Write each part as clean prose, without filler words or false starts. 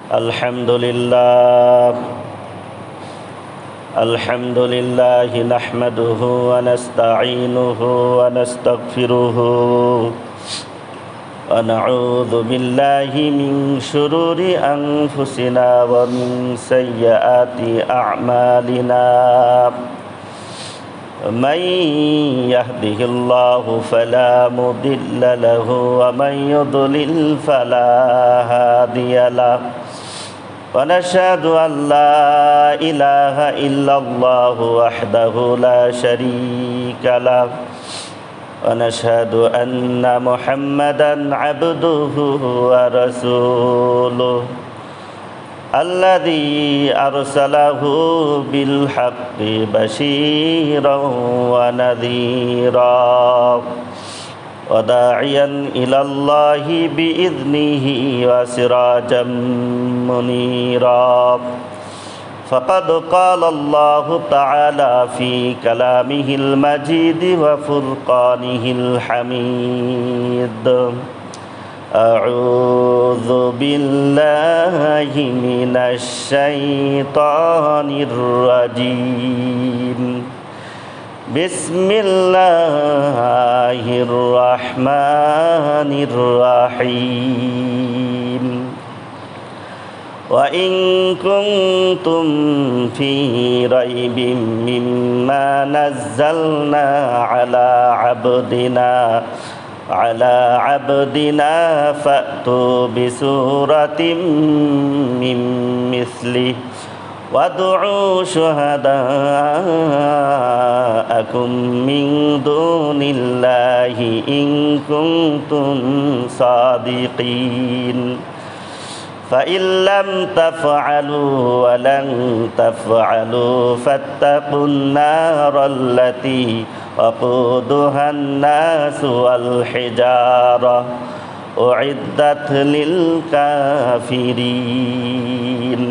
আলহামদুলিল্লাহ নাহমাদুহু ওয়া নাস্তাঈনুহু ওয়া নাস্তাগফিরুহু ওয়া নাউযু বিল্লাহি মিন শুরুরি আনফুসিনা ওয়া মিন সাইয়্যাতি আ'মালিনা মান ইয়াহদিহিল্লাহু ফালা মুদিল্লা লাহু ওয়া মান ইউদ্লিল ফালা হাদিয়া লাহু ونشهد أن لا إله إلا الله وحده لا شريك له ونشهد أن محمدا عبده ورسوله الذي أرسله بالحق بشيرا ونذيرا وداعيا إلى الله بإذنه وسراجا منيرا فقد قال الله تعالى في كلامه المجيد وفرقانه الحميد أعوذ بالله من الشيطان الرجيم بسم الله الرحمن الرحيم وإن كنتم في ريب مما نزلنا على عبدنا فأتوا بسورة من مثله وادعوا شهداءكم من دون الله إن كنتم صادقين فإن لم تفعلوا ولن تفعلوا فاتقوا النار التي وقودها الناس والحجارة أعدت للكافرين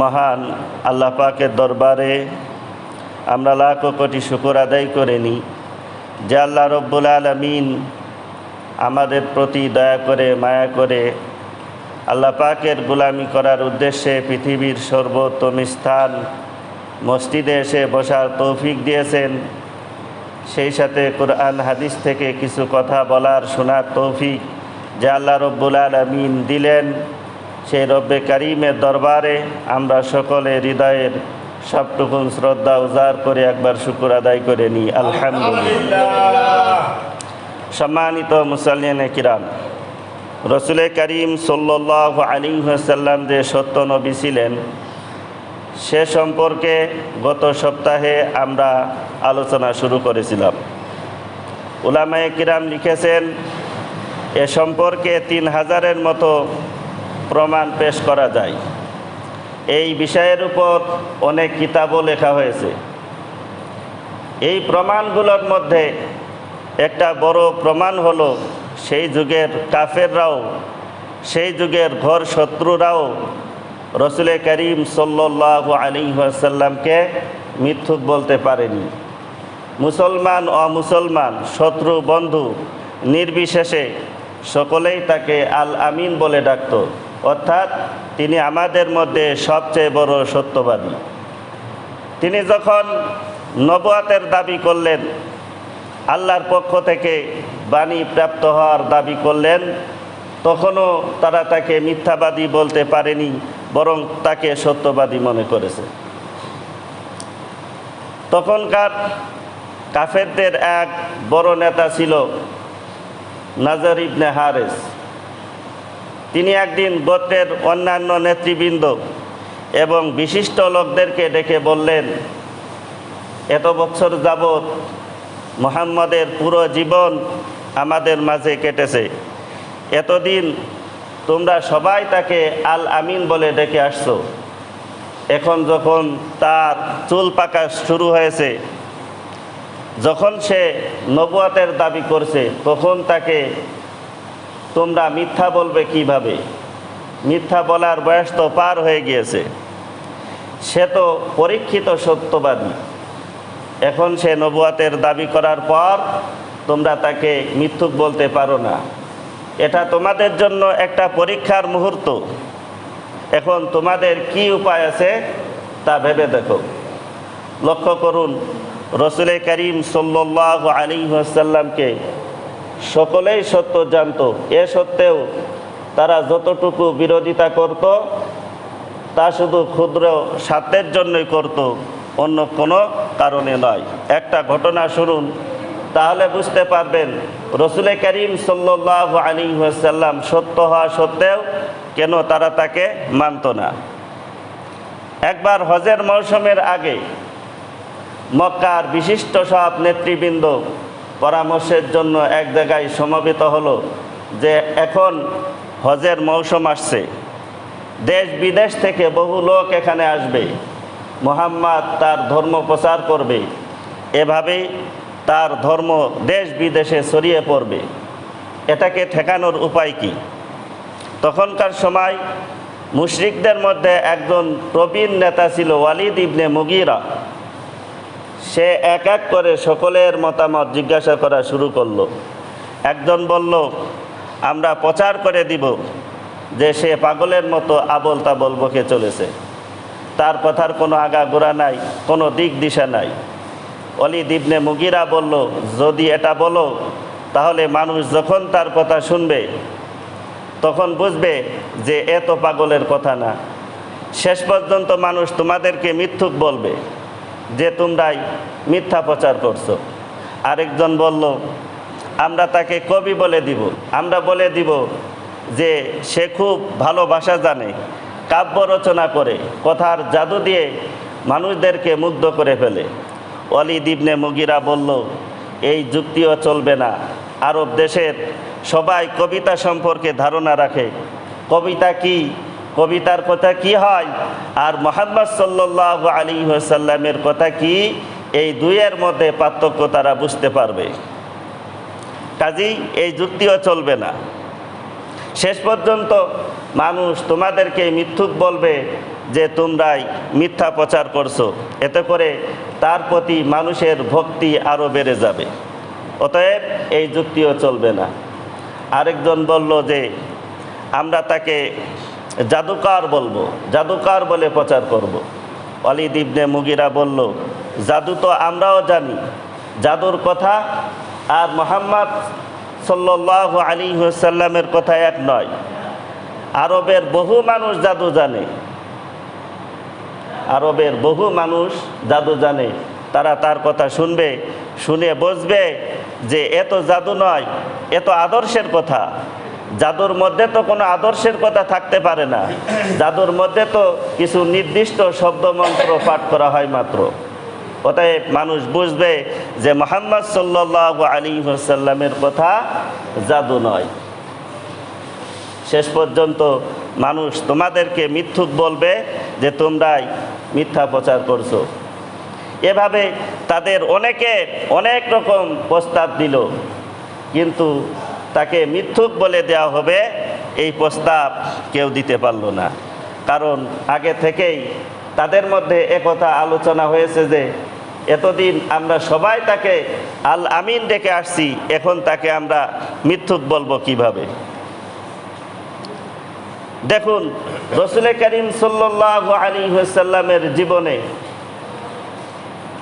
মহান আল্লাহ পাকের দরবারে আমরা লাখ কোটি শুকর আদায় করে নিই যে আল্লাহ রব্বুল আলামিন আমাদের প্রতি দয়া করে মায়া করে আল্লাহ পাকের গোলামি করার উদ্দেশ্যে পৃথিবীর সর্বোত্তম স্থান মসজিদে এসে বসার তৌফিক দিয়েছেন, সেই সাথে কোরআন হাদিস থেকে কিছু কথা বলার শোনার তৌফিক যে আল্লাহ রব্বুল আলামিন দিলেন, সেই রব্বে কারিমের দরবারে আমরা সকলে হৃদয়ের সবটুকুন শ্রদ্ধা উজাড় করে একবার শুকর আদায় করে নিই আলহামদুলিল্লাহ। সম্মানিত মুসল্লিয়ানে কিরাম, রসুল করিম সাল্লাল্লাহু আলাইহি ওয়াসাল্লাম যে সত্য নবী ছিলেন সে সম্পর্কে গত সপ্তাহে আমরা আলোচনা শুরু করেছিলাম। উলামায়ে কিরাম লিখেছেন এ সম্পর্কে 3000-এর মতো প্রমাণ পেশ করা যায়। এই বিষয়ের উপর অনেক কিতাবও লেখা হয়েছে। এই প্রমাণগুলোর মধ্যে একটা বড় প্রমাণ হলো সেই যুগের কাফেররাও, সেই যুগের ঘর শত্রুরাও রসুল করিম সাল্লাল্লাহু আলাইহি ওয়াসাল্লামকে মিথ্যুক বলতে পারেনি। মুসলমান অমুসলমান, শত্রু বন্ধু নির্বিশেষে সকলেই তাকে আল আমিন বলে ডাকত, অর্থাৎ তিনি আমাদের মধ্যে সবচেয়ে বড় সত্যবাদী। তিনি যখন নবুয়াতের দাবি করলেন, আল্লাহর পক্ষ থেকে বাণী প্রাপ্ত হওয়ার দাবি করলেন, তখনও তারা তাকে মিথ্যাবাদী বলতে পারেনি, বরং তাকে সত্যবাদী মনে করেছে। তখনকার কাফেরদের এক বড় নেতা ছিল নাজর ইবনে হারেস। তিনি একদিন গোত্রের অন্যান্য নেতৃবৃন্দ এবং বিশিষ্ট লোকদেরকে ডেকে বললেন, এত বছর যাবৎ মুহাম্মদের পুরো জীবন আমাদের মাঝে কেটেছে, এতদিন তোমরা সবাই তাকে আল আমিন বলে ডেকে আসছো, এখন যখন তার চুল পাকা শুরু হয়েছে, যখন সে নবুয়াতের দাবি করছে, তখন তাকে তোমরা মিথ্যা বলবে কিভাবে? মিথ্যা বলার বয়স তো পার হয়ে গিয়েছে, সে তো পরীক্ষিত সত্যবাদী, এখন সে নবুয়াতের দাবি করার পর তোমরা তাকে মিথ্যুক বলতে পারো না। এটা তোমাদের জন্য একটা পরীক্ষার মুহূর্ত। এখন তোমাদের কি উপায় আছে তা ভেবে দেখো। লক্ষ্য করুন, রসুল করিম সাল্লাল্লাহু আলাইহি ওয়াসাল্লামকে সকলেই সত্য জানত। এ সত্ত্বেও তারা যতটুকু বিরোধিতা করত তা শুধু ক্ষুদ্র স্বার্থের জন্যই করত, অন্য কোনো কারণে নয়। একটা ঘটনা শুনুন, তাহলে বুঝতে পারবেন রসুল করিম সাল্লাল্লাহু আলাইহি ওয়াসাল্লাম সত্য হওয়া সত্ত্বেও কেন তারা তাকে মানত না। একবার হজের মৌসুমের আগে মক্কার বিশিষ্ট সব নেতৃবৃন্দ পরামর্শের জন্য এক জায়গায় সমবেত হলো যে এখন হজের মৌসুম আসছে, দেশ বিদেশ থেকে বহু লোক এখানে আসবে, মুহাম্মদ তার ধর্ম প্রচার করবে, এভাবেই তার ধর্ম দেশ বিদেশে ছড়িয়ে পড়বে। এটাকে ঠেকানোর উপায় কি? তখনকার সময় মুশরিকদের মধ্যে একজন প্রবীণ নেতা ছিল ওয়ালিদ ইবনে মুগীরা। সে এক এক করে সকলের মতামত জিজ্ঞাসা করা শুরু করলো। একজন বলল, আমরা প্রচার করে দিব যে সে পাগলের মতো আবল তাবল বকে চলেছে, তার কথার কোনো আগাগোড়া নাই, কোনো দিক দিশা নাই। ওয়ালিদ ইবনে মুগীরা বলল, যদি এটা বলো তাহলে মানুষ যখন তার কথা শুনবে তখন বুঝবে যে এ তো পাগলের কথা না। শেষ পর্যন্ত মানুষ তোমাদেরকে মিথ্যুক বলবে যে তোমরাই মিথ্যা প্রচার করছো। আরেকজন বলল, আমরা তাকে কবি বলে দিব, আমরা বলে দিব যে সে খুব ভালো ভাষা জানে, কাব্য রচনা করে, কথার জাদু দিয়ে মানুষদেরকে মুগ্ধ করে ফেলে। ওয়ালিদ ইবনে মুগীরা বলল, এই যুক্তিও চলবে না। আরব দেশের সবাই কবিতা সম্পর্কে ধারণা রাখে, কবিতা কি, কবিতার কথা কি হয়, আর মুহাম্মদ সাল্লাল্লাহু আলাইহি ওয়াসাল্লামের কথা কি, এই দুইয়ের মধ্যে পার্থক্য তারা বুঝতে পারবে। কাজেই এই যুক্তিও চলবে না। শেষ পর্যন্ত মানুষ তোমাদেরকে মিথ্যুক বলবে যে তোমরাই মিথ্যা প্রচার করছো, এতে করে তার প্রতি মানুষের ভক্তি আরও বেড়ে যাবে। অতএব এই যুক্তিও চলবে না। আরেকজন বলল যে আমরা তাকে জাদুকর বলবো, জাদুকর বলে প্রচার করব। ওয়ালিদ ইবনে মুগীরা বলল, জাদু তো আমরাও জানি, জাদুর কথা আর মুহাম্মদ সাল্লাল্লাহু আলাইহি ওয়াসাল্লামের কথা এক নয়। আরবের বহু মানুষ জাদু জানে, আরবের বহু মানুষ জাদু জানে। তারা তার কথা শুনবে, শুনে বুঝবে যে এত জাদু নয়, এত আদর্শের কথা। জাদুর মধ্যে তো কোনো আদর্শের কথা থাকতে পারে না, জাদুর মধ্যে তো কিছু নির্দিষ্ট শব্দমন্ত্র পাঠ করা হয় মাত্র। অতএব মানুষ বুঝবে যে মুহাম্মদ সাল্লাল্লাহু আলাইহি ওয়াসাল্লামের কথা জাদু নয়। শেষ পর্যন্ত মানুষ তোমাদেরকে মিথ্যুক বলবে যে তোমরাই মিথ্যা প্রচার করছো। এভাবে তাদের অনেকে অনেক রকম প্রস্তাব দিল, কিন্তু তাকে মিথ্যুক বলে দেওয়া হবে এই প্রস্তাব কেউ দিতে পারল না। কারণ আগে থেকেই তাদের মধ্যে একথা আলোচনা হয়েছে যে এতদিন আমরা সবাই তাকে আল আমিন ডেকে আসছি, এখন তাকে আমরা মিথ্যুক বলবো কিভাবে? দেখুন, রসুল করিম সাল্লাল্লাহু আলাইহি ওয়াসাল্লামের জীবনে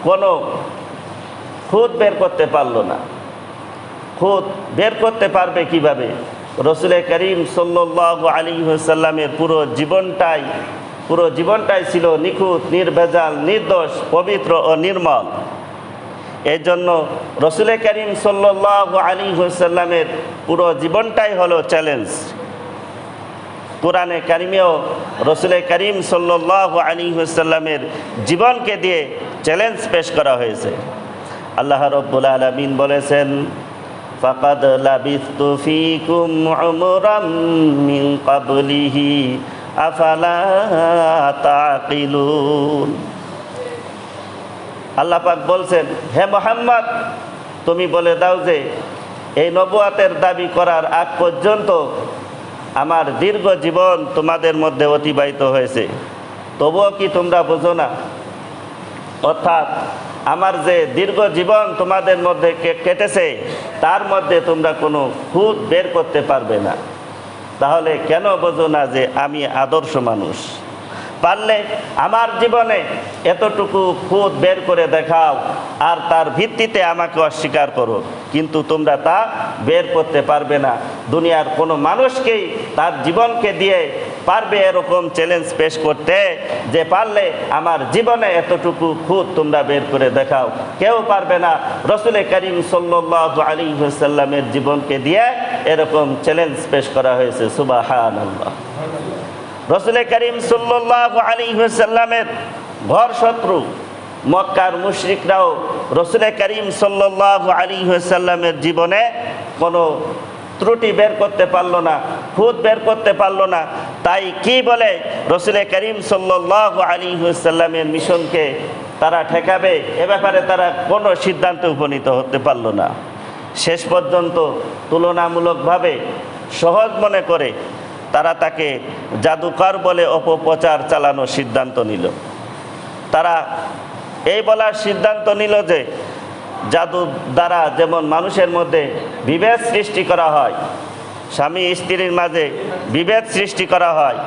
কোনো খুঁত বের করতে পারলো না। খুঁত বের করতে পারবে কিভাবে? রসুল করিম সাল্লাল্লাহু আলাইহি ওয়াসাল্লামের পুরো জীবনটাই ছিল নিখুঁত, নির্ভেজাল, নির্দোষ, পবিত্র ও নির্মল। এই জন্য রসুল করিম সাল্লাল্লাহু আলাইহি ওয়াসাল্লামের পুরো জীবনটাই হলো চ্যালেঞ্জ। কোরআনে কারিমেও রসুল করিম সাল্লাল্লাহু আলাইহি ওয়াসাল্লামের জীবনকে দিয়ে চ্যালেঞ্জ পেশ করা হয়েছে। আল্লাহ রাব্বুল আলামিন বলেছেন, ফাকাদ লাবিস্তু ফীকুম উমরাম মিন ক্বাবলিহি আফালা তাকিলুন। আল্লাহ পাক বলছেন, হে মুহাম্মদ, তুমি বলে দাও যে এই নবুয়াতের দাবি করার আগ পর্যন্ত আমার দীর্ঘ জীবন তোমাদের মধ্যে অতিবাহিত হয়েছে, তবুও কি তোমরা বোঝো না? অর্থাৎ আমার যে দীর্ঘ জীবন তোমাদের মধ্যে কেটেছে তার মধ্যে তোমরা কোনো খুঁত বের করতে পারবে না। তাহলে কেন বোঝো না যে আমি আদর্শ মানুষ? পারলে আমার জীবনে এতটুকু খুঁত বের করে দেখাও আর তার ভিত্তিতে আমাকে অস্বীকার করো, কিন্তু তোমরা তা বের করতে পারবে না। দুনিয়ার কোনো মানুষকেই তার জীবনকে দিয়ে পারবে এরকম চ্যালেঞ্জ পেশ করতে যে পারলে আমার জীবনে এতটুকু খুঁত তোমরা বের করে দেখাও, কেউ পারবে না। রসুল করিম সাল্লাল্লাহু আলাইহি ওয়াসাল্লামের জীবনকে দিয়ে এরকম চ্যালেঞ্জ পেশ করা হয়েছে। সুবহানাল্লাহ। রসুল করিম সাল্লাল্লাহু আলাইহি ওয়াসাল্লামের ঘর শত্রু মক্কার মুশরিকরাও রসুল করিম সাল্লাল্লাহু আলাইহি ওয়াসাল্লামের জীবনে কোনো ত্রুটি বের করতে পারলো না, খুঁত বের করতে পারলো না। তাই কি বলে রসুল করিম সাল্লাল্লাহু আলাইহি ওয়াসাল্লামের মিশনকে তারা ঠেকাবে, এ ব্যাপারে তারা কোনো সিদ্ধান্তে উপনীত হতে পারলো না। শেষ পর্যন্ত তুলনামূলকভাবে সহজ মনে করে তারা তাকে জাদুকর বলে অপপ্রচার চালানোর সিদ্ধান্ত নিল। তারা এই বলার সিদ্ধান্ত নিল যে জাদু দ্বারা যেমন মানুষের মধ্যে বিভেদ সৃষ্টি করা হয়, স্বামী স্ত্রীর মাঝে বিভেদ সৃষ্টি করা হয়,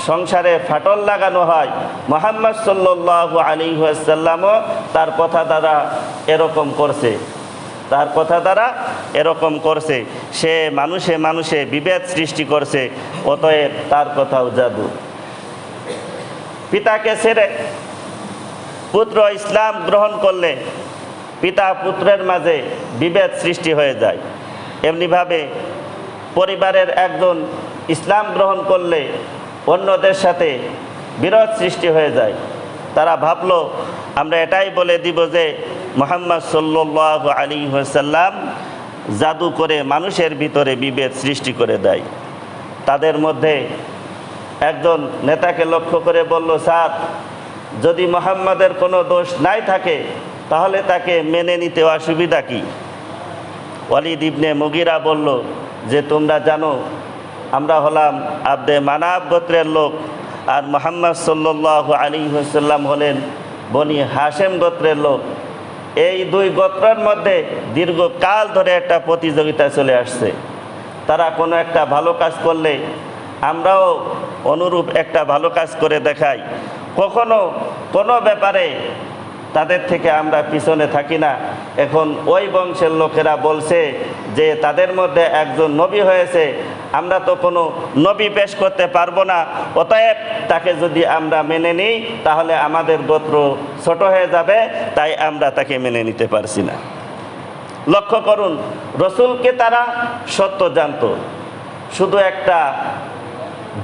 সংসারে ফাটল লাগানো হয়, মুহাম্মদ সাল্লাল্লাহু আলাইহি ওয়াসাল্লামও তার কথা দ্বারা এরকম করছে, তার কথা দ্বারা এরকম করছে। সে মানুষে মানুষে বিভেদ সৃষ্টি করছে, অতএব তার কথাও জাদু। পিতাকে ছেড়ে পুত্র ইসলাম গ্রহণ করলে পিতা পুত্রের মাঝে বিভেদ সৃষ্টি হয়ে যায়। এমনিভাবে পরিবারের একজন ইসলাম গ্রহণ করলে অন্যদের সাথে বিরোধ সৃষ্টি হয়ে যায়। তারা ভাবলো আমরা এটাই বলে দিব যে মুহাম্মদ সাল্লাল্লাহু আলাইহি ওয়াসাল্লাম জাদু করে মানুষের ভিতরে বিভেদ সৃষ্টি করে দেয়। তাদের মধ্যে একজন নেতাকে লক্ষ্য করে বলল, স্যার, যদি মুহাম্মাদের কোনো দোষ নাই থাকে তাহলে তাকে মেনে নিতে অসুবিধা কি? ওয়ালিদ ইবনে মুগিরা বলল যে তোমরা জানো আমরা হলাম আব্দে মানাব গোত্রের লোক, আর মুহাম্মদ সাল্লাল্লাহু আলাইহি ওয়াসাল্লাম হলেন বনি হাশেম গোত্রের লোক। এই দুই গোত্রের মধ্যে দীর্ঘকাল ধরে একটা প্রতিযোগিতা চলে আসছে। তারা কোনো একটা ভালো কাজ করলে আমরাও অনুরূপ একটা ভালো কাজ করে দেখাই। কখনো কোনো ব্যাপারে তাদের থেকে আমরা পিছনে থাকি না। এখন ওই বংশের লোকেরা বলছে যে তাদের মধ্যে একজন নবী হয়েছে, আমরা তো কোনো নবী পেশ করতে পারবো না, অতএব তাকে যদি আমরা মেনে নিই তাহলে আমাদের গোত্র ছোট হয়ে যাবে, তাই আমরা তাকে মেনে নিতে পারছি না। লক্ষ্য করুন, রসুলকে তারা সত্য জানত, শুধু একটা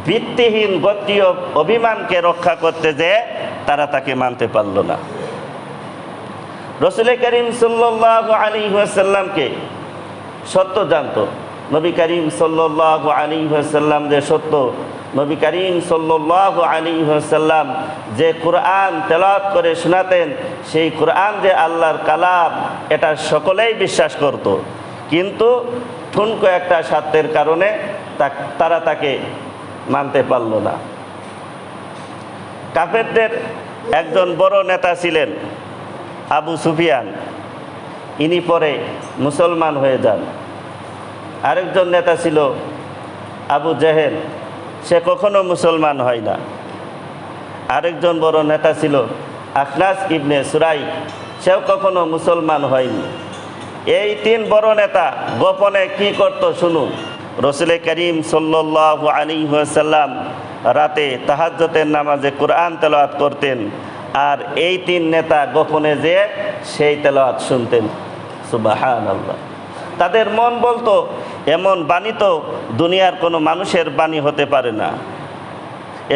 ভিত্তিহীন গোত্রীয় অভিমানকে রক্ষা করতে যেয়ে তারা তাকে মানতে পারল না। রসুল করিম সাল্লাল্লাহু আলাইহি ওয়াসাল্লামকে সত্য জানত, নবী করিম সাল্লাল্লাহু আলাইহি ওয়াসাল্লাম যে সত্য, নবী করিম সাল্লাল্লাহু আলাইহি ওয়াসাল্লাম যে কোরআন তেলাওয়াত করে শোনাতেন, সেই কোরআন যে আল্লাহর কালাম, এটা সকলেই বিশ্বাস করত। কিন্তু ঠুনকো একটা স্বার্থের কারণে তারা তাকে মানতে পারল না। কাফেরদের একজন বড় নেতা ছিলেন আবু সুফিয়ান, ইনি পরে মুসলমান হয়ে যান। আরেকজন নেতা ছিল আবু জেহেল, সে কখনো মুসলমান হয় না। আরেকজন বড় নেতা ছিল আখনাস ইবনে সুরাই, সেও কখনো মুসলমান হয়নি। এই তিন বড় নেতা গোপনে কি করত শুনুন। রসুল করিম সাল্লাল্লাহু আলাইহি ওয়াসাল্লাম রাতে তাহাজ্জুদের নামাজে কোরআন তেলাওয়াত করতেন, আর এই তিন নেতা গোপনে যেয়ে সেই তেলাওয়াত শুনতেন। সুবহানাল্লাহ। তাদের মন বলতো এমন বাণী তো দুনিয়ার কোনো মানুষের বাণী হতে পারে না।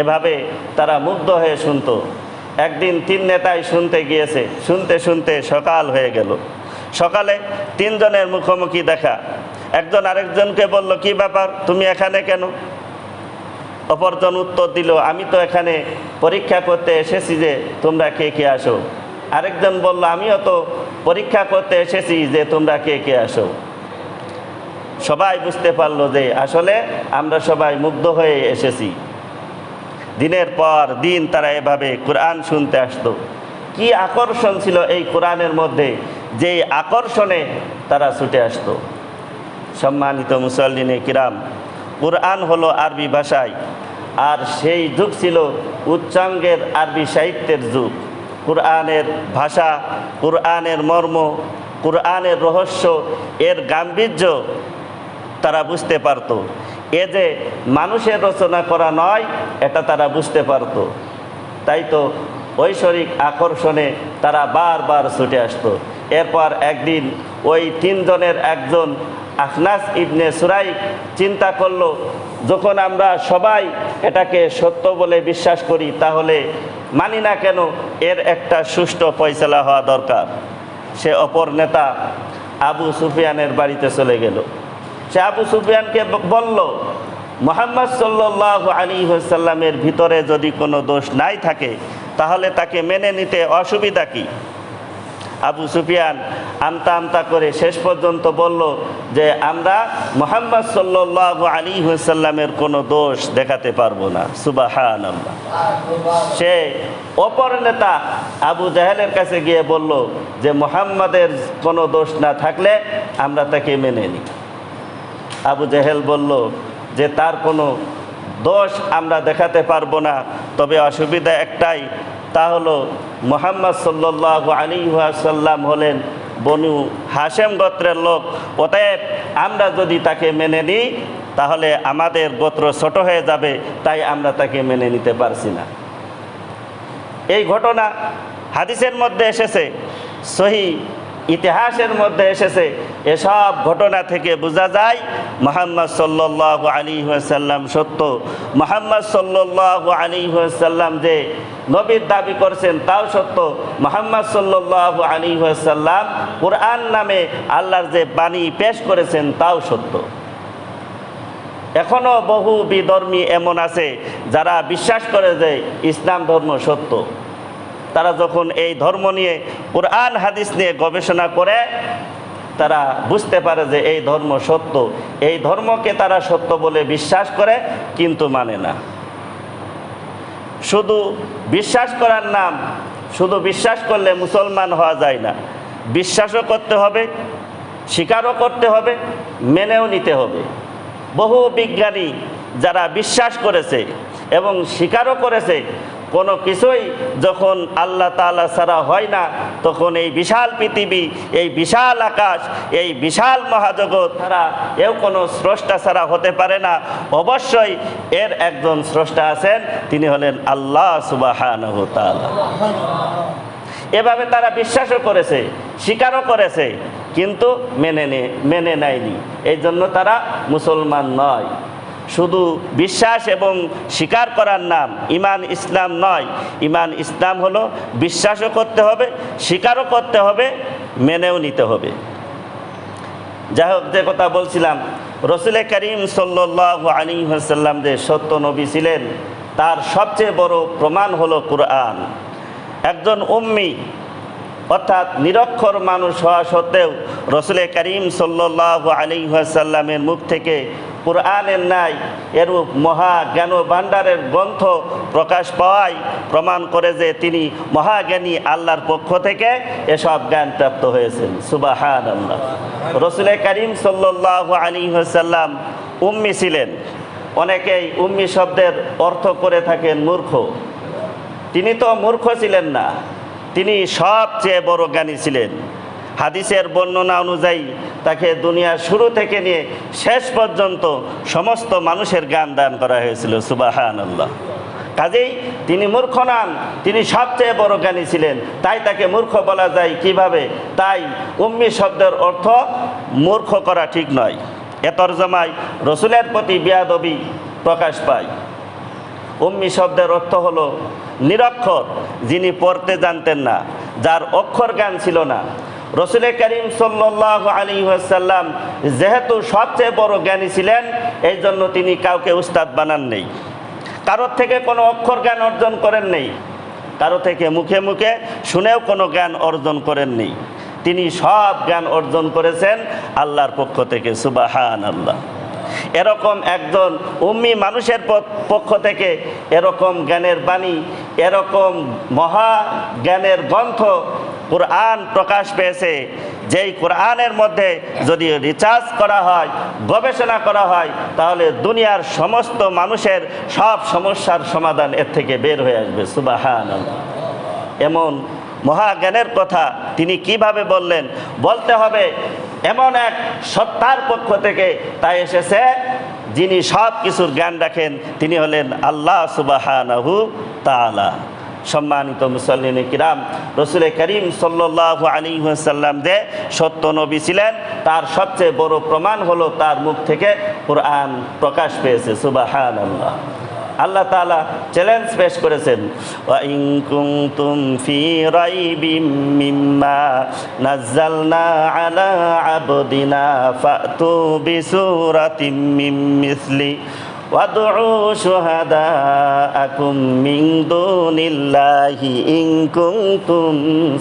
এভাবে তারা মুগ্ধ হয়ে শুনত। একদিন তিন নেতাই শুনতে গিয়েছে, শুনতে শুনতে সকাল হয়ে গেল। সকালে তিনজনের মুখোমুখি দেখা। একজন আরেকজনকে বলল, কি ব্যাপার, তুমি এখানে কেন? অপরজন উত্তর দিল, আমি তো এখানে পরীক্ষা করতে এসেছি যে তোমরা কে কে আসো। আরেকজন বলল, আমিও তো পরীক্ষা করতে এসেছি যে তোমরা কে কে আসো। সবাই বুঝতে পারলো যে আসলে আমরা সবাই মুগ্ধ হয়ে এসেছি। দিনের পর দিন তারা এভাবে কোরআন শুনতে আসতো। কি আকর্ষণ ছিল এই কোরআনের মধ্যে, যে আকর্ষণে তারা ছুটে আসতো। সম্মানিত মুসল্লিনে কিরাম, কোরআন হলো আরবি ভাষায়, আর সেই যুগ ছিল উচ্চাঙ্গের আরবি সাহিত্যের যুগ। কোরআনের ভাষা, কোরআনের মর্ম, কোরআনের রহস্য, এর গাম্ভীর্য তারা বুঝতে পারত। এ যে মানুষের রচনা করা নয়, এটা তারা বুঝতে পারত। তাই তো ঐশ্বরিক আকর্ষণে তারা বারবার ছুটে আসতো। এরপর একদিন ওই তিনজনের একজন আখনাস ইবনে সুরাইক চিন্তা করলো, যখন আমরা সবাই এটাকে সত্য বলে বিশ্বাস করি, তাহলে মানি না কেন? এর একটা সুষ্ঠু ফয়সালা হওয়া দরকার। সে অপর নেতা আবু সুফিয়ানের বাড়িতে চলে গেল। সে আবু সুফিয়ানকে বলল, মুহাম্মদ সাল্লাল্লাহু আলাইহি ওয়াসাল্লামের ভিতরে যদি কোনো দোষ নাই থাকে, তাহলে তাকে মেনে নিতে অসুবিধা কি? আবু সুফিয়ান আমতা আমতা করে শেষ পর্যন্ত বলল যে আমরা মুহাম্মদ সাল্লাল্লাহু আলাইহি ওয়াসাল্লামের কোনো দোষ দেখাতে পারবো না। সুবহানাল্লাহ। সে অপর নেতা আবু জাহেলের কাছে গিয়ে বলল যে মুহাম্মাদের কোনো দোষ না থাকলে আমরা তাকে মেনে নিই। আবু জাহেল বলল যে তার কোনো দোষ আমরা দেখাতে পারবো না, তবে অসুবিধা একটাই, তা হলো মুহাম্মদ সাল্লাল্লাহু আলাইহি ওয়াসাল্লাম হলেন বনু হাশেম গোত্রের লোক। অতএব আমরা যদি তাকে মেনে নিই, তাহলে আমাদের গোত্র ছোট হয়ে যাবে, তাই আমরা তাকে মেনে নিতে পারছি না। এই ঘটনা হাদিসের মধ্যে এসেছে, সহি ইতিহাসের মধ্যে এসেছে। এসব ঘটনা থেকে বোঝা যায় মুহাম্মদ সাল্লাল্লাহু আলাইহি ওয়াসাল্লাম সত্য। মুহাম্মদ সাল্লাল্লাহু আলাইহি ওয়াসাল্লাম যে নবীর দাবি করছেন তাও সত্য। মুহাম্মদ সাল্লাল্লাহু আলাইহি ওয়াসাল্লাম কোরআন নামে আল্লাহর যে বাণী পেশ করেছেন তাও সত্য। এখনও বহু বিধর্মী এমন আছে যারা বিশ্বাস করে যে ইসলাম ধর্ম সত্য। তারা যখন এই ধর্ম নিয়ে, কোরআন হাদিস নিয়ে গবেষণা করে, তারা বুঝতে পারে যে এই ধর্ম সত্য। এই ধর্মকে তারা সত্য বলে বিশ্বাস করে, কিন্তু মানে না। শুধু বিশ্বাস করার নাম, শুধু বিশ্বাস করলে মুসলমান হওয়া যায় না। বিশ্বাসও করতে হবে, স্বীকারও করতে হবে, মেনেও নিতে হবে। বহু বিজ্ঞানী যারা বিশ্বাস করেছে এবং স্বীকারও করেছে, কোনো কিছুই যখন আল্লাহ তাআলা ছাড়া হয় না, তখন এই বিশাল পৃথিবী, এই বিশাল আকাশ, এই বিশাল মহাজগৎ ছাড়া এও কোনো স্রষ্টা ছাড়া হতে পারে না। অবশ্যই এর একজন স্রষ্টা আছেন, তিনি হলেন আল্লাহ সুবহানাহু ওয়া তাআলা। এভাবে তারা বিশ্বাসও করেছে, স্বীকারও করেছে, কিন্তু মেনে নেয়নি। এই জন্য তারা মুসলমান নয়। শুধু বিশ্বাস এবং স্বীকার করার নাম ঈমান ইসলাম নয়। ঈমান ইসলাম হলো বিশ্বাসও করতে হবে, স্বীকারও করতে হবে, মেনেও নিতে হবে। যাই হোক, যে কথা বলছিলাম, রসুল করিম সাল্লাল্লাহু আলাইহি ওয়াসাল্লাম যে সত্য নবী ছিলেন, তার সবচেয়ে বড় প্রমাণ হলো কোরআন। একজন উম্মি অর্থাৎ নিরক্ষর মানুষ হওয়া সত্ত্বেও রসুল করিম সাল্লাল্লাহু আলাইহি ওয়াসাল্লামের মুখ থেকে কোরআনের ন্যায় এরূপ মহা জ্ঞান ভাণ্ডারের গ্রন্থ প্রকাশ পাওয়াই প্রমাণ করে যে তিনি মহাজ্ঞানী, আল্লাহর পক্ষ থেকে এসব জ্ঞান প্রাপ্ত হয়েছেন। সুবহানাল্লাহ। রসুল করিম সাল্লাল্লাহু আলাইহি ওয়াসাল্লাম উম্মি ছিলেন। অনেকেই উম্মি শব্দের অর্থ করে থাকেন মূর্খ। তিনি তো মূর্খ ছিলেন না, তিনি সবচেয়ে বড় জ্ঞানী ছিলেন। হাদিসের বর্ণনা অনুযায়ী তাকে দুনিয়ার শুরু থেকে নিয়ে শেষ পর্যন্ত সমস্ত মানুষের জ্ঞান দান করা হয়েছিল। সুবহানাল্লাহ। কাজেই তিনি মূর্খ নন, তিনি সবচেয়ে বড় জ্ঞানী ছিলেন। তাই তাকে মূর্খ বলা যায় কিভাবে? তাই উম্মি শব্দের অর্থ মূর্খ করা ঠিক নয়। এ তরজমায় রসুলের প্রতি বেয়াদবি প্রকাশ পায়। উম্মি শব্দের অর্থ হলো নিরক্ষর, যিনি পড়তে জানতেন না, যার অক্ষর জ্ঞান ছিল না। রসুল করিম সাল্লাল্লাহু আলাইহি ওয়াসাল্লাম যেহেতু সবচেয়ে বড় জ্ঞানী ছিলেন, এই জন্য তিনি কাউকে উস্তাদ বানান নেই, কারোর থেকে কোনো অক্ষর জ্ঞান অর্জন করেন নেই, কারো থেকে মুখে মুখে শুনেও কোনো জ্ঞান অর্জন করেননি। তিনি সব জ্ঞান অর্জন করেছেন আল্লাহর পক্ষ থেকে। সুবহানাল্লাহ। এরকম একজন উম্মি মানুষের পক্ষ থেকে এরকম জ্ঞানের বাণী এরকম মহা জ্ঞানের গ্রন্থ কোরআন প্রকাশ পেয়েছে, যেই কোরআনের মধ্যে যদি রিসার্চ করা হয়, গবেষণা করা হয়, তাহলে দুনিয়ার সমস্ত মানুষের সব সমস্যার সমাধান এর থেকে বের হয়ে আসবে। সুবহানাল্লাহ। এমন মহাজ্ঞানের কথা তিনি কিভাবে বললেন? বলতে হবে এমন এক সত্তার পক্ষ থেকে তাই এসেছে যিনি সব কিছুর জ্ঞান রাখেন, তিনি হলেন আল্লাহ সুবহানাহু তাআলা। সম্মানিত মুসল্লিন কিরাম, রসুল করিম সাল্লাল্লাহু আলাইহি ওয়াসাল্লাম যে সত্য নবী ছিলেন তার সবচেয়ে বড় প্রমাণ হলো তার মুখ থেকে কোরআন প্রকাশ পেয়েছে। সুবহানাল্লাহ। আল্লাহ তাআলা চ্যালেঞ্জ পেশ করেছেন, ওয়া ইন কুনতুম ফি রাইবিম মিম্মা নাযালনা আলা আবদিনা ফাতু বিসূরাতিম মিন মিসলি ওয়াদউ শুহাদাআকুম মিন দুনিল্লাহি ইন কুনতুম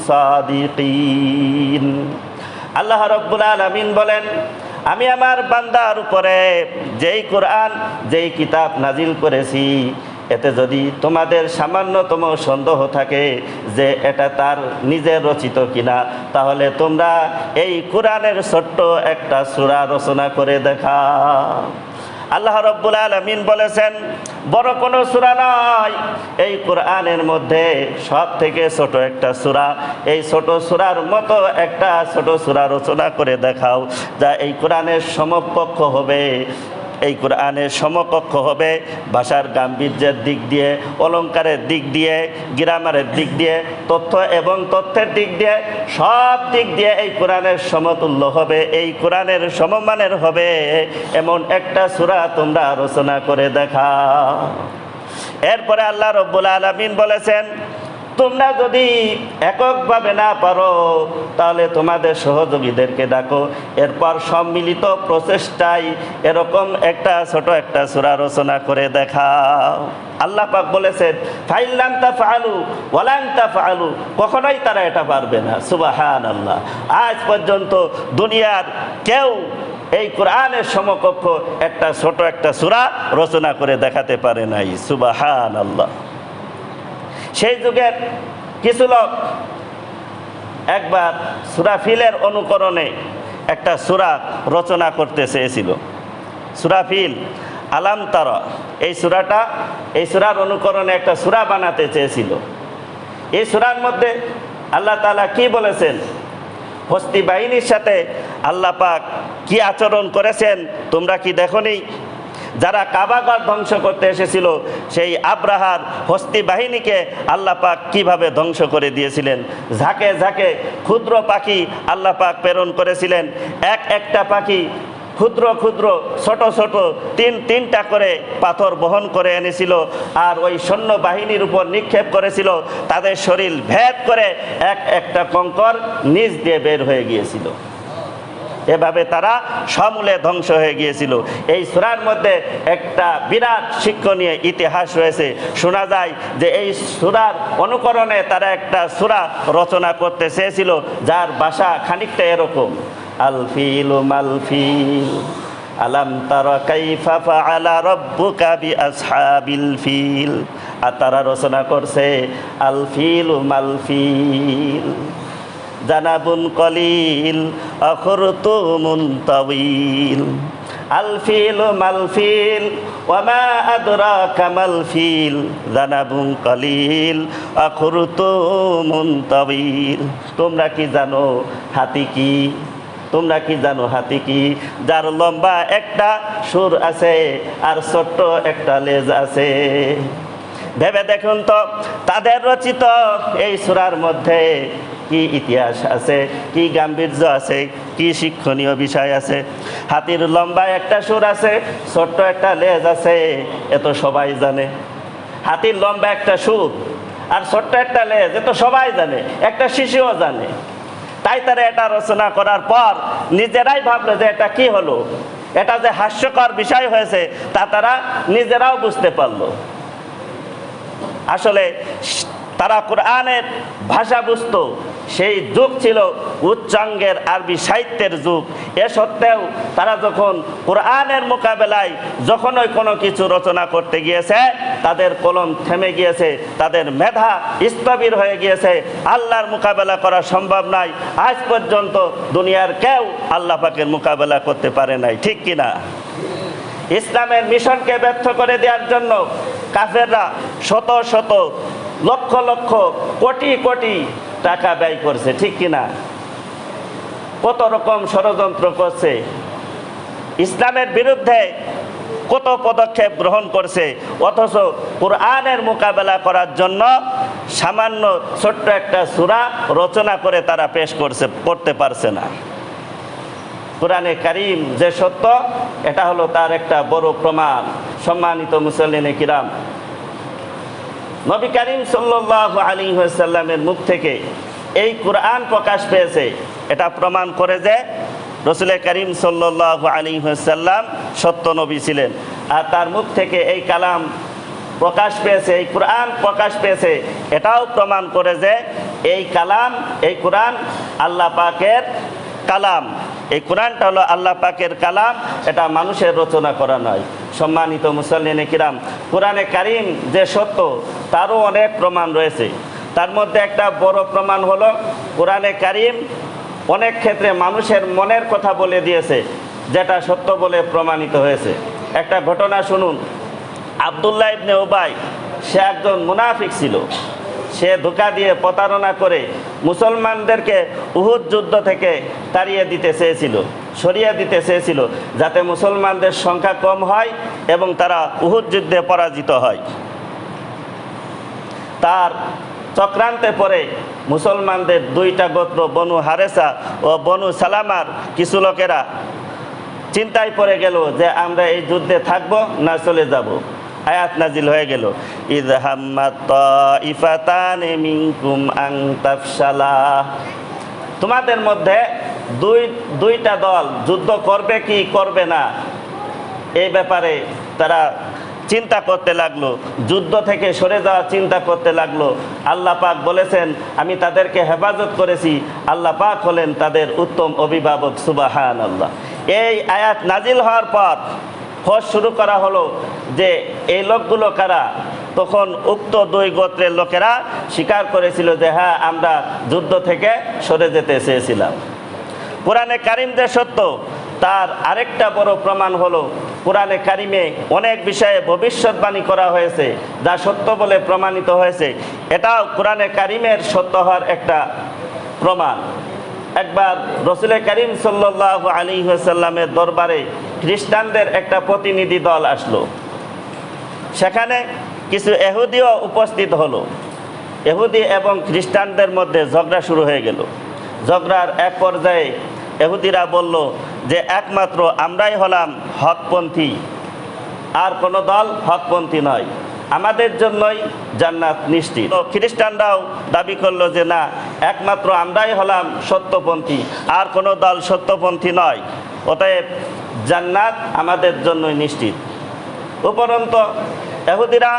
সাদিকিন। আল্লাহ রাব্বুল আলামিন বলেন, আমি আমার বান্দার উপরে যেই কোরআন, যেই কিতাব নাজিল করেছি, এতে যদি তোমাদের সামান্যতম সন্দেহ থাকে যে এটা তার নিজের রচিত কিনা, তাহলে তোমরা এই কোরআনের ছোট্ট একটা সূরা রচনা করে দেখাও। আল্লাহ রাব্বুল আলামিন বলেছেন, বড় কোনো সূরা নয়, এই কোরআনের মধ্যে সব থেকে ছোট একটা সূরা, এই ছোট সূরার মতো একটা ছোট সূরা রচনা করে দেখাও যা এই কোরআনের সমকক্ষ হবে। এই কোরআনের সমকক্ষ হবে ভাষার গাম্ভীর্যের দিক দিয়ে, অলঙ্কারের দিক দিয়ে, গ্রামারের দিক দিয়ে, তথ্য এবং তথ্যের দিক দিয়ে, সব দিক দিয়ে এই কোরআনের সমতুল্য হবে, এই কোরআনের সমমানের হবে এমন একটা সূরা তোমরা রচনা করে দেখাও। এরপরে আল্লাহ রাব্বুল আলামিন বলেছেন, তোমরা যদি এককভাবে না পারো তাহলে তোমাদের সহযোগীদেরকে ডাকো, এরপর সম্মিলিত প্রচেষ্টায় এরকম একটা ছোট একটা সূরা রচনা করে দেখাও। আল্লাহ পাক বলেছেন, ফাইল্লাম তাফআলু ওয়ালান তাফআলু, কখনোই তারা এটা পারবে না। সুবহানাল্লাহ। আজ পর্যন্ত দুনিয়ার কেউ এই কোরআনের সমকক্ষ একটা ছোট একটা সূরা রচনা করে দেখাতে পারে নাই। সুবহানাল্লাহ। সেই যুগের কিছু লোক একবার সূরা ফিলের অনুকরণে একটা সূরা রচনা করতে চেয়েছিল। সূরা ফিল, আলাম তারা, এই সূরার অনুকরণে একটা সূরা বানাতে চেয়েছিল। এই সূরার মধ্যে আল্লাহ তাআলা কি বলেছেন, হস্তি বাহিনীর সাথে আল্লাহ পাক কি আচরণ করেছেন তোমরা কি দেখোনি? যারা কাবাঘর ধ্বংস করতে এসেছিল সেই আব্রাহার হস্তি বাহিনীকে আল্লাহ পাক কিভাবে ধ্বংস করে দিয়েছিলেন। ঝাঁকে ঝাঁকে ক্ষুদ্র পাখি আল্লাহ পাক প্রেরণ করেছিলেন। একটা পাখি ক্ষুদ্র ক্ষুদ্র ছোট ছোট তিনটা করে পাথর বহন করে এনেছিল আর ওই সৈন্য বাহিনীর উপর নিক্ষেপ করেছিল। তাদের শরীর ভেদ করে একটা কঙ্কর নিচ দিয়ে বের হয়ে গিয়েছিল। এভাবে তারা সমূলে ধ্বংস হয়ে গিয়েছিল। এই সূরার মধ্যে একটা বিরাট শিক্ষণীয় ইতিহাস রয়েছে। শোনা যায় যে এই সূরার অনুকরণে তারা একটা সূরা রচনা করতে চেয়েছিল যার ভাষা খানিকটা এরকম, আল ফিলু মাল ফিল আলাম তারা কাইফা ফাআলা রাব্বুকা বিআসহাবিল ফিল। আর তারা রচনা করছে আল ফিলু মাল ফিল জানাবুন কলিল আখরতুমুন তাওয়িল। আল ফিলু মাল ফিল ওয়া মা আদরাকা মাল ফিল জানাবুন কলিল আখরতুমুন তাওয়িল। তোমরা কি জানো হাতি কি? তোমরা কি জানো হাতি কি? যার লম্বা একটা সুর আছে আর ছোট্ট একটা লেজ আছে। ভেবে দেখুন তো তাদের রচিত এই সূরার মধ্যে কি ইতিহাস আছে, কি গাম্ভীর্য আছে, কি শিক্ষণীয় বিষয় আছে। হাতির লম্বা একটা সুর আছে, ছোট্ট একটা লেজ আছে, এত সবাই জানে। হাতির লম্বা একটা সুর আর ছোট্ট একটা লেজ, এত সবাই জানে, একটা শিশুও জানে। তাই তারা এটা রচনা করার পর নিজেরাই ভাবলো যে এটা কি হলো, এটা যে হাস্যকর বিষয় হয়েছে তা তারা নিজেরাও বুঝতে পারলো। আসলে তারা কোরআনের ভাষা বুঝতো, সেই যুগ ছিল উচ্চাঙ্গের আরবি সাহিত্যের যুগ। এ সত্ত্বেও তারা যখন কোরআনের মোকাবেলায় যখনই কোনো কিছু রচনা করতে গিয়েছে, তাদের কলম থেমে গিয়েছে, তাদের মেধা স্থবির হয়ে গিয়েছে। আল্লাহর মোকাবেলা করা সম্ভব নয়। আজ পর্যন্ত দুনিয়ার কেউ আল্লাহ পাকের মোকাবেলা করতে পারে নাই, ঠিক কিনা? ইসলামের মিশনকে ব্যর্থ করে দেওয়ার জন্য কাফেররা শত শত লক্ষ লক্ষ কোটি কোটি টাকা ব্যয় করছে, ঠিক কিনা? কত রকম ষড়যন্ত্র করছে, ইসলামের বিরুদ্ধে কত পদক্ষেপ গ্রহণ করছে, অথচ কোরআনের মোকাবেলা করার জন্য সামান্য ছোট্ট একটা সূরা রচনা করে তারা পেশ করতে পারছে না। কোরআনে কারীম যে সত্য, এটা হলো তার একটা বড় প্রমাণ। সম্মানিত মুসল্লিনে কিরাম, নবী করিম সাল্লাল্লাহু আলাইহি ওয়াসাল্লামের মুখ থেকে এই কোরআন প্রকাশ পেয়েছে, এটা প্রমাণ করে যে রাসূল করিম সাল্লাল্লাহু আলাইহি ওয়াসাল্লাম সত্য নবী ছিলেন। আর তার মুখ থেকে এই কালাম প্রকাশ পেয়েছে, এই কোরআন প্রকাশ পেয়েছে, এটাও প্রমাণ করে যে এই কালাম, এই কোরআন আল্লাহ পাকের কালাম। এই কোরআনটা হলো আল্লাহ পাকের কালাম, এটা মানুষের রচনা করা নয়। সম্মানিত মুসল্লিনে কিরাম, কোরআনে কারীম যে সত্য তারও অনেক প্রমাণ রয়েছে। তার মধ্যে একটা বড় প্রমাণ হলো কোরআনে কারীম অনেক ক্ষেত্রে মানুষের মনের কথা বলে দিয়েছে, যেটা সত্য বলে প্রমাণিত হয়েছে। একটা ঘটনা শুনুন। আব্দুল্লাহ ইবনে উবাই, সে একজন মুনাফিক ছিল। সে ধোঁকা দিয়ে প্রতারণা করে মুসলমানদেরকে উহুদ যুদ্ধ থেকে তাড়িয়ে দিতে চেয়েছিল, সরিয়ে দিতে চেয়েছিল, যাতে মুসলমানদের সংখ্যা কম হয় এবং তারা উহুদ যুদ্ধে পরাজিত হয়। তার চক্রান্তে পরে মুসলমানদের দুইটা গোত্র, বনু হারেসা ও বনু সালামার কিছু লোকেরা চিন্তায় পড়ে গেল যে আমরা এই যুদ্ধে থাকবো না চলে যাব। আয়াত নাজিল হয়ে গেল, ইয হাম্মাত তাইফাতানি মিনকুম আন তাফশালা। তোমাদের মধ্যে দুইটা দল যুদ্ধ করবে কি করবে না, এই ব্যাপারে তারা চিন্তা করতে লাগলো, যুদ্ধ থেকে সরে যাওয়ার চিন্তা করতে লাগলো। আল্লাহ পাক বলেছেন, আমি তাদেরকে হেফাজত করেছি। আল্লাহ পাক হলেন তাদের উত্তম অভিভাবক। সুবহানাল্লাহ। এই আয়াত নাজিল হওয়ার পর খোঁজ শুরু করা হলো যে এই লোকগুলো কারা। তখন উক্ত দুই গোত্রের লোকেরা স্বীকার করেছিল যে হ্যাঁ, আমরা যুদ্ধ থেকে সরে যেতে চেয়েছিলাম। কোরআনে কারীম যে সত্য, তার আরেকটা বড় প্রমাণ হলো কোরআনে কারীমে অনেক বিষয়ে ভবিষ্যৎবাণী করা হয়েছে, যা সত্য বলে প্রমাণিত হয়েছে। এটাও কোরআনে কারীমের সত্য হওয়ার একটা প্রমাণ। একবার রাসূল করিম সাল্লাল্লাহু আলাইহি ওয়াসাল্লামের দরবারে খ্রিস্টানদের একটা প্রতিনিধি দল আসলো। সেখানে কিছু ইহুদিও উপস্থিত হলো। ইহুদি এবং খ্রিস্টানদের মধ্যে ঝগড়া শুরু হয়ে গেল। ঝগড়ার এক পর্যায়ে ইহুদিরা বলল যে একমাত্র আমরাই হলাম হকপন্থী, আর কোনো দল হকপন্থী নয়, আমাদের জন্যই জান্নাত নিশ্চিত। তো খ্রিস্টানরাও দাবি করলো যে না, একমাত্র আমরাই হলাম সত্যপন্থী, আর কোনো দল সত্যপন্থী নয়, অতএব জান্নাত আমাদের জন্যই নিশ্চিত। উপরন্ত ইহুদিরা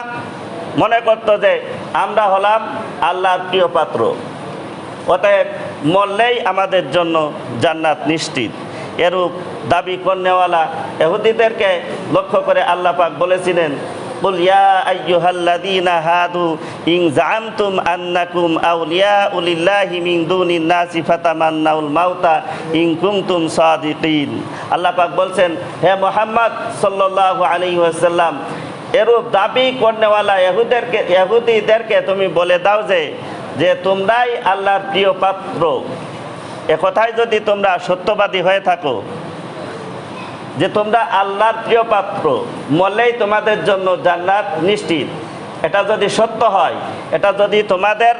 মনে করত যে আমরা হলাম আল্লাহর প্রিয় পাত্র, অতএব মরলেই আমাদের জন্য জান্নাত নিশ্চিত। এরূপ দাবি করনেওয়ালা ইহুদিদেরকে লক্ষ্য করে আল্লাহ পাক বলেছিলেন, কুল ইয়া আইয়ুহাল্লাযীনা হাদু ইন যাআমতুম আন্নাকুম আউলিয়াউ লিল্লাহি মিন দুনিন নাসি ফাতামান্নাউল মাউতা ইন কুনতুম সাদিকিন। আল্লাহ পাক বলছেন, হে মুহাম্মদ সাল্লাল্লাহু আলাইহি ওয়াসাল্লাম, এরূপ দাবি করনেওয়ালা ইহুদিদেরকে তুমি বলে দাও যে তোমরাই আল্লাহর প্রিয় পাত্র। একথায় যদি তোমরা সত্যবাদী হয়ে থাকো, যে তোমরা আল্লাহর প্রিয় পাত্র, মরলেই তোমাদের জন্য জান্নাত নিশ্চিত, এটা যদি সত্য হয়, এটা যদি তোমাদের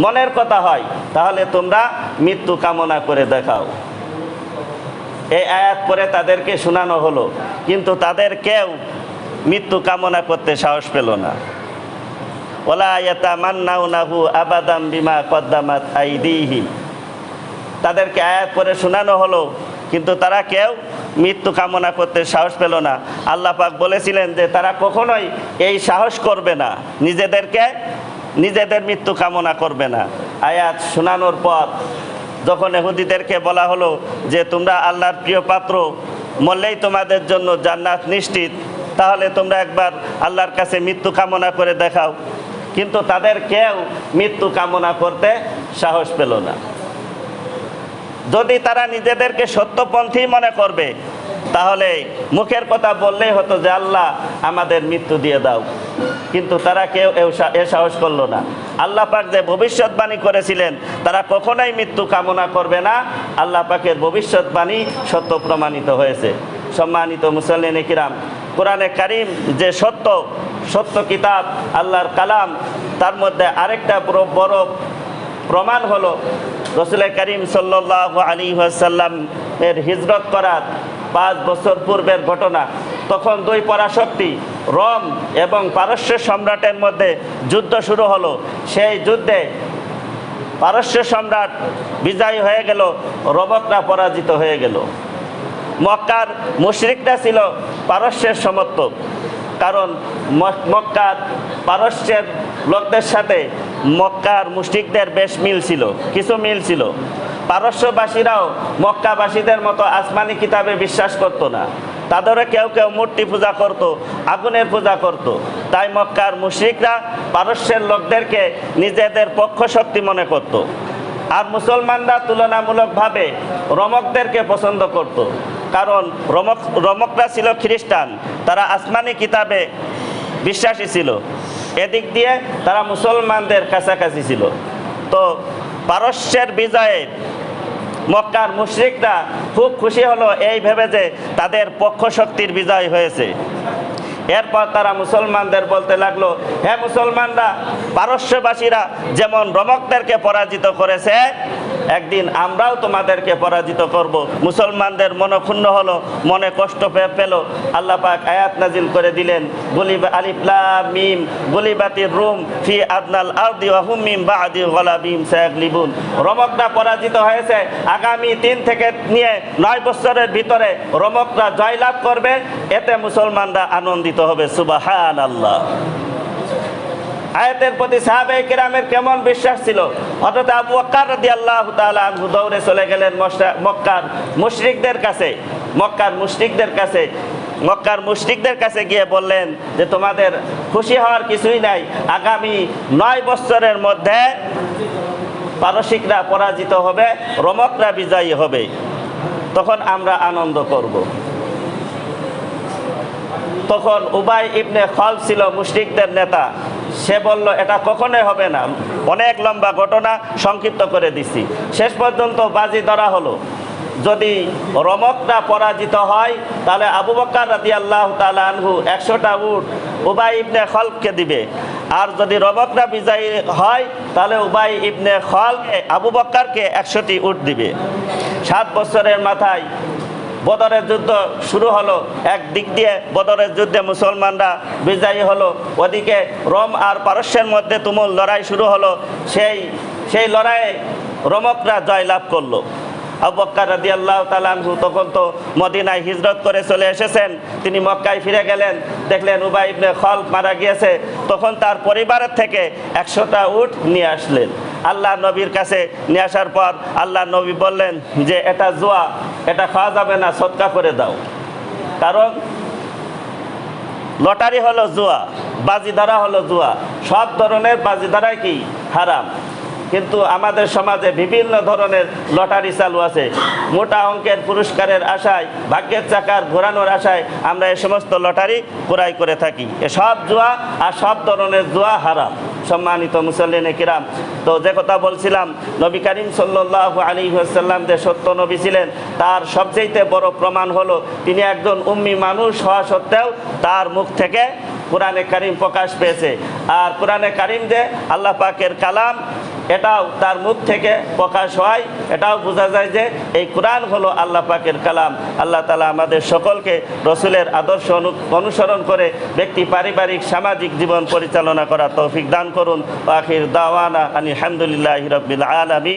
মনের কথা হয়, তাহলে তোমরা মৃত্যু কামনা করে দেখাও। এই আয়াত পরে তাদেরকে শোনানো হলো, কিন্তু তাদের কেউ মৃত্যু কামনা করতে সাহস পেল না। ওয়ালা ইয়াতামান্নাউনাহু আবাদাম বিমা কদ্দামাত আইদিহিম। তাদেরকে আয়াত পরে শোনানো হলো, কিন্তু তারা কেউ মৃত্যু কামনা করতে সাহস পেল না। আল্লাহ পাক বলেছিলেন যে তারা কখনোই এই সাহস করবে না, নিজেদের মৃত্যু কামনা করবে না। আয়াত শোনানোর পর যখন ইহুদিদেরকে বলা হলো যে তোমরা আল্লাহর প্রিয় পাত্র, মরলেই তোমাদের জন্য জান্নাত নিশ্চিত, তাহলে তোমরা একবার আল্লাহর কাছে মৃত্যু কামনা করে দেখাও। কিন্তু তাদের কেউ মৃত্যু কামনা করতে সাহস পেল না। যদি তারা নিজেদেরকে সত্যপন্থী মনে করবে তাহলে মুখের কথা বললেই হতো যে আল্লাহ আমাদের মৃত্যু দিয়ে দাও, কিন্তু তারা কেউ এ সাহস করলো না। আল্লাহ পাক যে ভবিষ্যৎবাণী করেছিলেন তারা কখনোই মৃত্যু কামনা করবে না, আল্লাহ পাকের ভবিষ্যৎবাণী সত্য প্রমাণিত হয়েছে। সম্মানিত মুসল্লিনে কিরাম, কোরআনে কারিম যে সত্য কিতাব, আল্লাহর কালাম, তার মধ্যে আরেকটা বড় প্রমাণ হলো রাসূল করিম সাল্লাল্লাহু আলাইহি ওয়াসাল্লাম এর হিজরত করার 5 বছর পূর্বের ঘটনা। তখন দুই পরাশক্তি রোম এবং পারস্য সম্রাটের মধ্যে যুদ্ধ শুরু হলো। সেই যুদ্ধে পারস্য সম্রাট বিজয়ী হয়ে গেল, রোমকরা পরাজিত হয়ে গেল। মক্কার মুশরিকরা ছিল পারস্যের সমর্থক, কারণ মক্কার পারস্যের লোকদের সাথে মক্কার মুশরিকদের বেশ মিল ছিল, কিছু মিল ছিল। পারস্যবাসীরাও মক্কাবাসীদের মতো আসমানি কিতাবে বিশ্বাস করত না, তাদেরও কেউ কেউ মূর্তি পূজা করত, আগুনের পূজা করত। তাই মক্কার মুশরিকরা পারস্যের লোকদেরকে নিজেদের পক্ষ শক্তি মনে করত। আর মুসলমানরা তুলনামূলকভাবে রোমকদেরকে পছন্দ করত, কারণ রোমকরা ছিল খ্রিস্টান, তারা আসমানি কিতাবে বিশ্বাসী ছিল। এদিক দিয়ে তারা মুসলমানদের কাছাকাছি ছিল। তো পারস্যের বিজয়ে মক্কার মুশরিকরা খুব খুশি হলো এই ভেবে যে তাদের পক্ষ শক্তির বিজয় হয়েছে। এরপর তারা মুসলমানদের বলতে লাগলো, হে মুসলমানরা, পারস্যবাসীরা যেমন রোমকদেরকে পরাজিত করেছে, একদিন আমরাও তোমাদেরকে পরাজিত করব। মুসলমানদের মনক্ষুণ্ণ হলো, মনে কষ্ট পেল। আল্লাহ পাক আয়াত নাজিল করে দিলেন, আলিফ লাম মিম গুলিবাতির রুম ফি আদনাল আরদি ওয়া হুম মিন বাদি গলাবিহিম সায়াগলিবুন। রোমকরা পরাজিত হয়েছে, আগামী 3 থেকে নিয়ে 9 বছরের ভিতরে রোমকরা জয়লাভ করবে, এতে মুসলমানরা আনন্দিত হবে। সুবহানাল্লাহ। আয়াতের প্রতি সাহাবায়ে কেরামের কেমন বিশ্বাস ছিল। হযরত আবু বকর রাদিয়াল্লাহু তাআলা আনহু দৌড়ে চলে গেলেন মক্কার মুশরিকদের কাছে গিয়ে বললেন যে তোমাদের খুশি হওয়ার কিছুই নাই, আগামী 9 বছরের মধ্যে পারসিকরা পরাজিত হবে, রোমকরা বিজয়ী হবে, তখন আমরা আনন্দ করব। তখন উবাই ইবনে খালদ ছিল মুশরিকদের নেতা। সে বলল, এটা কখনোই হবে না। অনেক লম্বা ঘটনা সংক্ষিপ্ত করে দিছি। শেষ পর্যন্ত বাজি ধরা হলো, যদি রোমকরা পরাজিত হয় তাহলে আবু বকর রাদিয়াল্লাহু তাআলা আনহু 100টা উট উবাই ইবনে খালদকে দিবে, আর যদি রোমকরা বিজয়ী হয় তাহলে উবাই ইবনে খালদ আবু বকরকে 100টি উট দিবে। 7 বছরের মাথায় বদরের যুদ্ধ শুরু হলো। একদিক দিয়ে বদরের যুদ্ধে মুসলমানরা বিজয়ী হলো, ওদিকে রোম আর পারস্যের মধ্যে তুমুল লড়াই শুরু হলো। সেই লড়াইয়ে রোমকরা জয়লাভ করলো। আবু বকর রাদিয়াল্লাহু তাআলা আনহু তখন তো মদিনায় হিজরত করে চলে এসেছেন। তিনি মক্কায় ফিরে গেলেন, দেখলেন উবাই ইবনে খালদ মারা গিয়েছে। তখন তার পরিবারের থেকে 100টা উট নিয়ে আসলেন। আল্লাহ নবীর কাছে নিয়ে আসার পর আল্লাহ নবী বললেন যে এটা জুয়া, এটা খাওয়া যাবে না, সদকা করে দাও। কারণ লটারি হলো জুয়া, বাজি ধরা হলো জুয়া। সব ধরনের বাজি ধরাই কি হারাম, কিন্তু আমাদের সমাজে বিভিন্ন ধরনের লটারি চালু আছে। মোটা অঙ্কের পুরস্কারের আশায়, ভাগ্যের চাকার ঘোরানোর আশায় আমরা এই সমস্ত লটারি ক্রয় করে থাকি। এসব জুয়া আর সব ধরনের জুয়া হারাম। সম্মানিত মুসল্লিনে কিরাম, তো যে কথা বলছিলাম, নবী করিম সাল্লাল্লাহু আলাইহি ওয়াসাল্লাম যে সত্য নবী ছিলেন তার সবচেয়ে বড় প্রমাণ হলো তিনি একজন উম্মি মানুষ হওয়া সত্ত্বেও তার মুখ থেকে কোরআনে কারিম প্রকাশ পেয়েছে। আর কোরআনে কারিম যে আল্লাহ পাকের কালাম, এটাও তার মুখ থেকে প্রকাশ হয়, এটাও বোঝা যায় যে এই কোরআন হলো আল্লাহ পাকের কালাম। আল্লাহ তাআলা আমাদের সকলকে রসুলের আদর্শ অনুসরণ করে ব্যক্তি, পারিবারিক, সামাজিক জীবন পরিচালনা করার তৌফিক দান করুন। আখির দাওয়ানা আলহামদুলিল্লাহি রাব্বিল আলামিন।